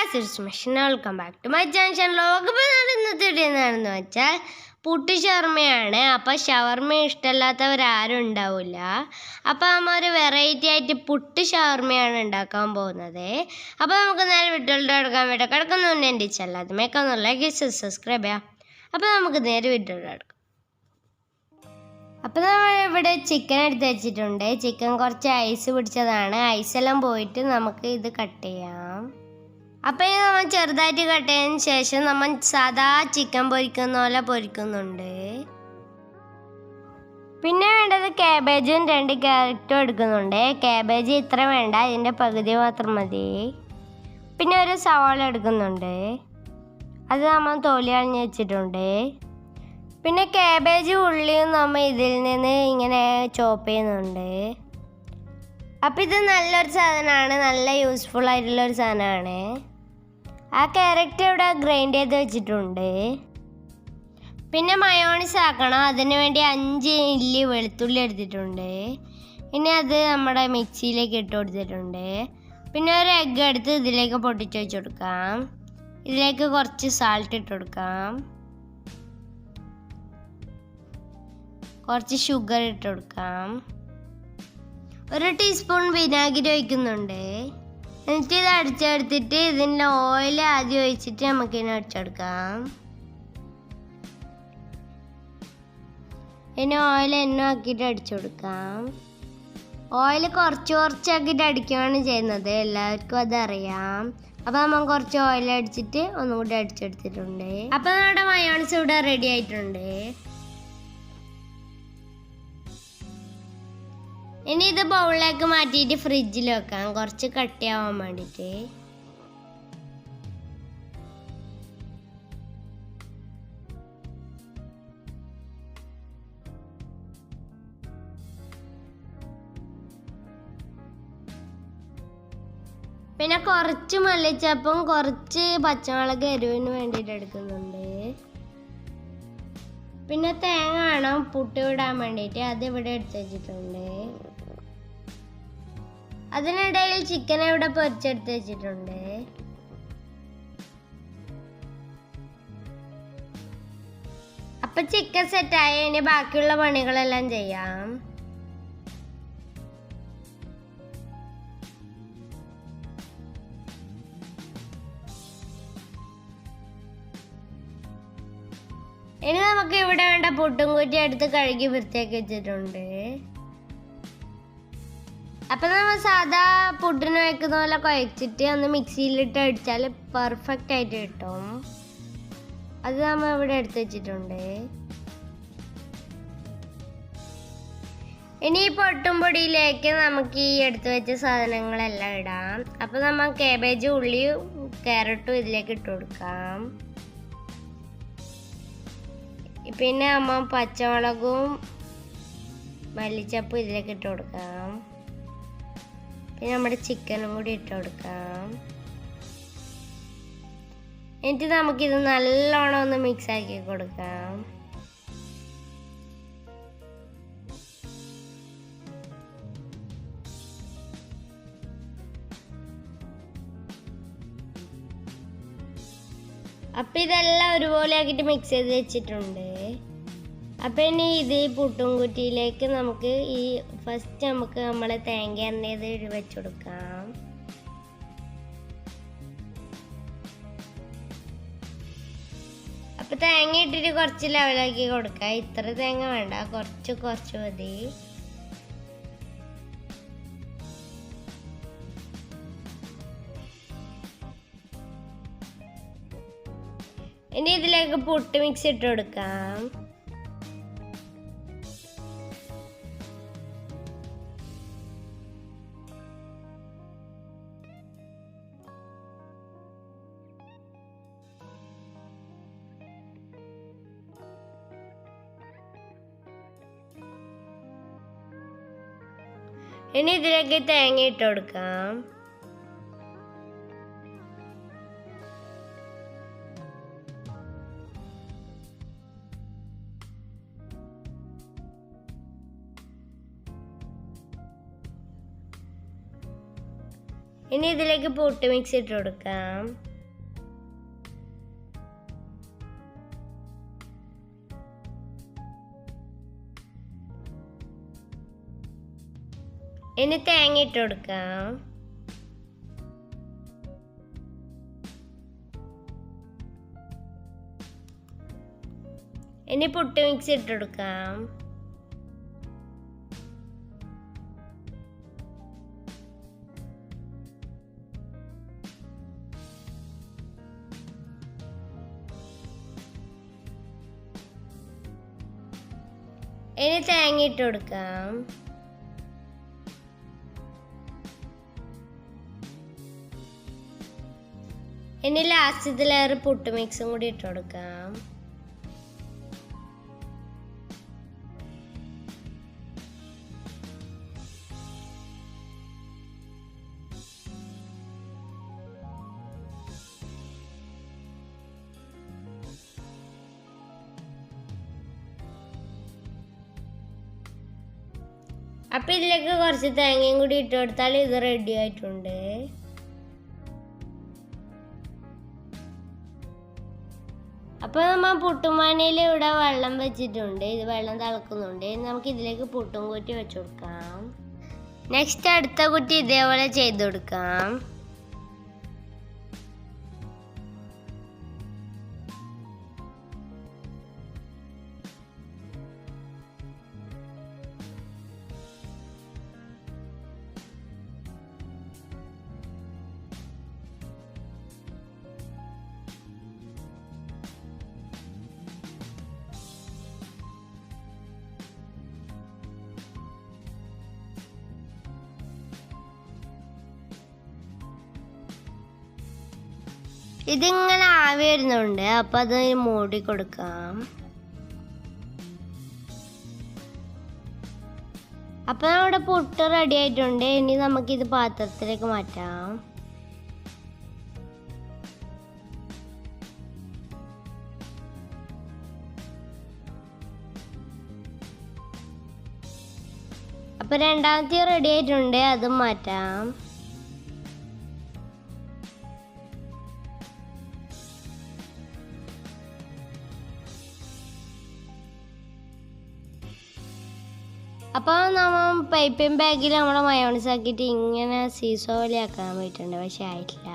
Guys, it's machine. Welcome back to my channel. ലോകപ്പോൾ ഇന്നത്തെ video എന്താണെന്ന് വെച്ചാൽ പുട്ട് ഷവർമയാണ്. അപ്പോൾ ഷവർമ ഇഷ്ടമല്ലാത്തവരാരും ഉണ്ടാവില്ല. അപ്പോൾ നമ്മൾ ഒരു വെറൈറ്റി ആയിട്ട് പുട്ട് ഷവർമയാണ് ഉണ്ടാക്കാൻ പോകുന്നത്. അപ്പോൾ നമുക്ക് നേരെ വീഡിയോയിലോട്ട് കിടക്കുന്ന മുന്നേ എൻ്റെ ചാനൽ അതുമേക്ക് ഒന്ന് ലൈക്ക് സബ്സ്ക്രൈബ് ചെയ്യാം. അപ്പോൾ നമുക്ക് നേരെ വീഡിയോയിലോട്ട് കിടക്കാം. അപ്പോൾ നമ്മൾ ഇവിടെ ചിക്കൻ എടുത്ത് വെച്ചിട്ടുണ്ട്. ചിക്കൻ കുറച്ച് ഐസ് പിടിച്ചതാണ്. ഐസെല്ലാം പോയിട്ട് നമുക്ക് ഇത് കട്ട് ചെയ്യാം. അപ്പോൾ ഇനി നമ്മൾ ചെറുതായിട്ട് കട്ട് ചെയ്തതിന് ശേഷം നമ്മൾ സാധാ ചിക്കൻ പൊരിക്കുന്ന പോലെ പൊരിക്കുന്നുണ്ട്. പിന്നെ വേണ്ടത് കാബേജും 2 ക്യാരറ്റും എടുക്കുന്നുണ്ട്. കാബേജ് ഇത്ര വേണ്ട, ഇതിൻ്റെ പകുതി മാത്രം മതി. പിന്നെ ഒരു സവാള എടുക്കുന്നുണ്ട്, അത് നമ്മൾ തോലി കളഞ്ഞ് വെച്ചിട്ടുണ്ട്. പിന്നെ കാബേജും ഉള്ളിയും നമ്മൾ ഇതിൽ നിന്ന് ഇങ്ങനെ ചോപ്പ് ചെയ്യുന്നുണ്ട്. അപ്പോൾ ഇത് നല്ലൊരു സാധനമാണ്, നല്ല യൂസ്ഫുൾ ആയിട്ടുള്ളൊരു സാധനമാണ്. ആ ക്യാരറ്റ് ഇവിടെ ഗ്രൈൻഡ് ചെയ്ത് വെച്ചിട്ടുണ്ട്. പിന്നെ മയോണൈസ് ആക്കണം, അതിന് വേണ്ടി 5 ഇല്ലി വെളുത്തുള്ളി എടുത്തിട്ടുണ്ട്. ഇനി അത് നമ്മുടെ മിക്സിയിലേക്ക് ഇട്ട് കൊടുത്തിട്ടുണ്ട്. പിന്നെ ഒരു എഗ്ഗ് എടുത്ത് ഇതിലേക്ക് പൊട്ടിച്ച് വെച്ച് കൊടുക്കാം. ഇതിലേക്ക് കുറച്ച് സാൾട്ട് ഇട്ട് കൊടുക്കാം, കുറച്ച് ഷുഗർ ഇട്ട് കൊടുക്കാം, 1 ടീസ്പൂൺ വിനാഗിരി ഒഴിക്കുന്നുണ്ട്. എന്നിട്ട് ഇത് അടിച്ചെടുത്തിട്ട് ഇതിൻ്റെ ഓയിൽ ആദ്യം ഒഴിച്ചിട്ട് നമുക്കിതിനെ അടിച്ചെടുക്കാം. ഇനി ഓയിൽ എണ്ണ ആക്കിയിട്ട് അടിച്ചു കൊടുക്കാം. ഓയിൽ കുറച്ചാക്കിയിട്ട് അടിക്കുകയാണ് ചെയ്യുന്നത്, എല്ലാവർക്കും അതറിയാം. അപ്പോൾ നമ്മൾ കുറച്ച് ഓയിൽ അടിച്ചിട്ട് ഒന്നും കൂടി അടിച്ചെടുത്തിട്ടുണ്ട്. അപ്പോൾ നമ്മുടെ മയോണൈസ് ഇവിടെ റെഡി ആയിട്ടുണ്ട്. ഇനി ഇത് ബൗളിലേക്ക് മാറ്റിയിട്ട് ഫ്രിഡ്ജിൽ വെക്കാം, കുറച്ച് കട്ടിയാവാൻ വേണ്ടിയിട്ട്. പിന്നെ കുറച്ച് മല്ലിച്ചപ്പും കുറച്ച് പച്ചമുളക് എരിവിന് വേണ്ടിയിട്ട് എടുക്കുന്നുണ്ട്. പിന്നെ തേങ്ങ വേണം പുട്ട് ഇടാൻ വേണ്ടിയിട്ട്, അത് ഇവിടെ എടുത്ത് വെച്ചിട്ടുണ്ട്. അതിനിടയിൽ ചിക്കൻ ഇവിടെ പൊരിച്ചെടുത്ത് വെച്ചിട്ടുണ്ട്. അപ്പൊ ചിക്കൻ സെറ്റായി, ഇനി ബാക്കിയുള്ള പണികളെല്ലാം ചെയ്യാം. ഇനി നമുക്ക് ഇവിടെ വേണ്ട പുട്ടും കുറ്റി എടുത്ത് കഴുകി വൃത്തിയാക്കി വെച്ചിട്ടുണ്ട്. അപ്പൊ നമ്മൾ സാധാ പുട്ടിന് വയ്ക്കുന്ന പോലെ കുഴച്ചിട്ട് ഒന്ന് മിക്സിയിലിട്ട് അടിച്ചാൽ പെർഫെക്റ്റ് ആയിട്ട് കിട്ടും. അത് നമ്മൾ ഇവിടെ എടുത്ത് വെച്ചിട്ടുണ്ട്. ഇനി ഈ പൊട്ടും പൊടിയിലേക്ക് നമുക്ക് ഈ എടുത്ത് വെച്ച സാധനങ്ങളെല്ലാം ഇടാം. അപ്പൊ നമ്മൾ കാബേജും ഉള്ളിയും ക്യാരറ്റും ഇതിലേക്ക് ഇട്ട് കൊടുക്കാം. പിന്നെ അമ്മ പച്ചമുളകും മല്ലിച്ചപ്പും ഇതിലേക്ക് ഇട്ട് കൊടുക്കാം. പിന്നെ നമ്മുടെ ചിക്കനും കൂടി ഇട്ട് കൊടുക്കാം. എന്നിട്ട് നമുക്കിത് നല്ലോണം ഒന്ന് മിക്സ് ആക്കി കൊടുക്കാം. അപ്പം ഇതെല്ലാം ഒരുപോലെ ആക്കിയിട്ട് മിക്സ് ചെയ്ത് വെച്ചിട്ടുണ്ട്. അപ്പം ഇനി ഇത് പുട്ടും കുറ്റിയിലേക്ക് നമുക്ക് ഈ ഫസ്റ്റ് നമുക്ക് നമ്മളെ തേങ്ങ എണ്ണയത് വെച്ച് കൊടുക്കാം. അപ്പം തേങ്ങ ഇട്ടിട്ട് കുറച്ച് ലെവലാക്കി കൊടുക്കാം. ഇത്ര തേങ്ങ വേണ്ട, കുറച്ച് മതി. ഇനി ഇതിലേക്ക് പുട്ട് മിക്സ് ഇട്ട് കൊടുക്കാം. ഇനി ഇതിലേക്ക് തേങ്ങ ഇട്ട് കൊടുക്കാം. ഇനി ഇതിലേക്ക് പുട്ട് മിക്സ് ഇട്ട് കൊടുക്കാം. ഇനി തേങ്ങ ഇട്ട് കൊടുക്കാം. ഇനി പുട്ട് മിക്സ് ഇട്ട് കൊടുക്കാം. ഇനി തേങ്ങ ഇട്ട് കൊടുക്കാം. ഇനി ലാസ്റ്റ് ലെയർ പുട്ട് മിക്സും കൂടി ഇട്ട് കൊടുക്കാം. അപ്പം ഇതിലേക്ക് കുറച്ച് തേങ്ങയും കൂടി ഇട്ട് കൊടുത്താൽ ഇത് റെഡി ആയിട്ടുണ്ട്. അപ്പോൾ നമ്മൾ പുട്ടുമാനയിൽ ഇവിടെ വെള്ളം വെച്ചിട്ടുണ്ട്. ഇത് വെള്ളം തിളക്കുന്നുണ്ട്. നമുക്ക് ഇതിലേക്ക് പുട്ടും കുറ്റി വെച്ച് കൊടുക്കാം. നെക്സ്റ്റ് അടുത്ത കുറ്റി ഇതേപോലെ ചെയ്ത് കൊടുക്കാം. ഇതിങ്ങനെ ആവി വരുന്നുണ്ട്. അപ്പം അത് മൂടി കൊടുക്കാം. അപ്പം നമ്മുടെ പുട്ട് റെഡി ആയിട്ടുണ്ട്. ഇനി നമുക്കിത് പാത്രത്തിലേക്ക് മാറ്റാം. അപ്പം രണ്ടാമത്തെ റെഡി ആയിട്ടുണ്ട്. അതും മാറ്റാം. അപ്പോൾ നമ്മൾ പൈപ്പിംഗ് ബാഗിൽ നമ്മുടെ മയോണൈസ് ആക്കിയിട്ട് ഇങ്ങനെ സീസോ പോലെ ആക്കാൻ പറ്റുന്നുണ്ട്. പക്ഷെ ആയിട്ടില്ല.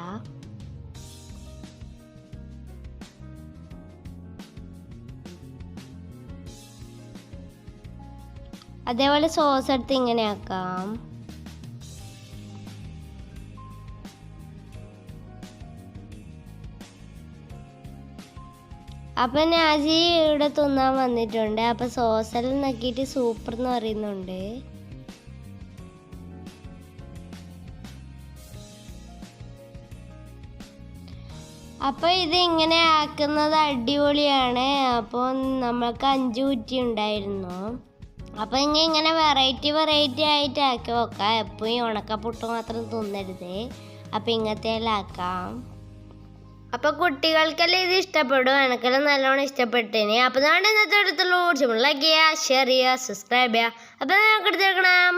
അതേപോലെ സോസ് എടുത്ത് ഇങ്ങനെ ആക്കാം. അപ്പം നാസി ഇവിടെ തിന്നാൻ വന്നിട്ടുണ്ട്. അപ്പം സോസെല്ലാം നക്കിയിട്ട് സൂപ്പർ എന്ന് പറയുന്നുണ്ട്. അപ്പോൾ ഇത് ഇങ്ങനെ ആക്കുന്നത് അടിപൊളിയാണ്. അപ്പോൾ നമ്മൾക്ക് 5 കുറ്റി ഉണ്ടായിരുന്നു. അപ്പോൾ ഇങ്ങനെ വെറൈറ്റി ആയിട്ട് ആക്കി വെക്കാം. എപ്പോഴും ഉണക്കപ്പുട്ട് മാത്രം തിന്നരുത്. അപ്പോൾ ഇങ്ങനത്തെ എല്ലാം ആക്കാം. അപ്പോൾ കുട്ടികൾക്കെല്ലാം ഇത് ഇഷ്ടപ്പെടും. എനിക്കെല്ലാം നല്ലോണം ഇഷ്ടപ്പെട്ടേനെ. അപ്പോൾ നമ്മുടെ ഇന്നത്തെ അടുത്തുള്ള ലൈക്ക് ചെയ്യുക, ഷെയർ ചെയ്യുക, സബ്സ്ക്രൈബ് ചെയ്യുക. അപ്പോൾ നമുക്ക് എടുത്തേക്കണം.